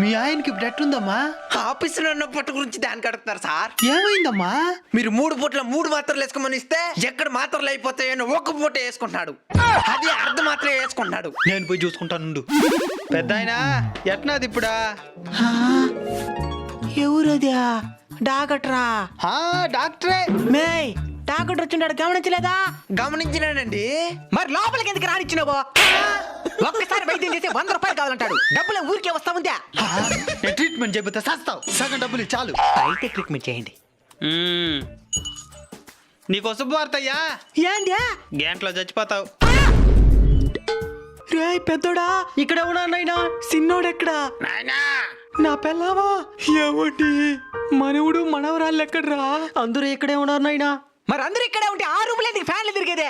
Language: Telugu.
మీ ఆయనకి ఇప్పుడు ఎట్లుందమ్మా? ఆఫీసులో ఉన్న పొట్టు గురించి దానికి అడుగుతారు సార్. ఏమైందమ్మా? మీరు 3 పూట్ల 3 మాత్రలు వేసుకోమని ఇస్తే ఎక్కడ మాత్రలు అయిపోతాయని ఒక పూట వేసుకుంటున్నాడు. అది అర్ధ మాత్రమే వేసుకుంటున్నాడు. నేను పోయి చూసుకుంటాను. పెద్ద ఆయన ఎట్నాది ఇప్పుడా? ఎవరదా? డాక్టరా? డాక్టరే. మే డాక్టర్ వచ్చిండాడు గమనించలేదా? గమనించినానండి. మరి లోపలికి ఎందుకు రానిచ్చినావో? ఒక్కసారి వైద్యం చేసి 100 రూపాయలు కావాలంటాడు. డబ్బులు ఊరికే వస్తా ఉందా? నేను ట్రీట్మెంట్ చెబితే సస్తావు. సగం డబ్బులు చాలు. అయితే ట్రీట్మెంట్ చేయండి. నీకు శుభవార్తయ్యా. ఏంది? గంటలో చచ్చిపోతావు. రే పెద్దోడా, ఇక్కడ ఉన్నా నాయనా. సిన్నోడెక్కడా? నా పెళ్ళావా? ఏమండి మనవుడు మనవరాళ్ళు ఎక్కడ్రా? అందరూ ఇక్కడే ఉన్నారు నాయనా. మరి అందరూ ఇక్కడే ఉంటే ఆ రూమ్ లేదు ఫ్యాన్లు తిరిగేదే.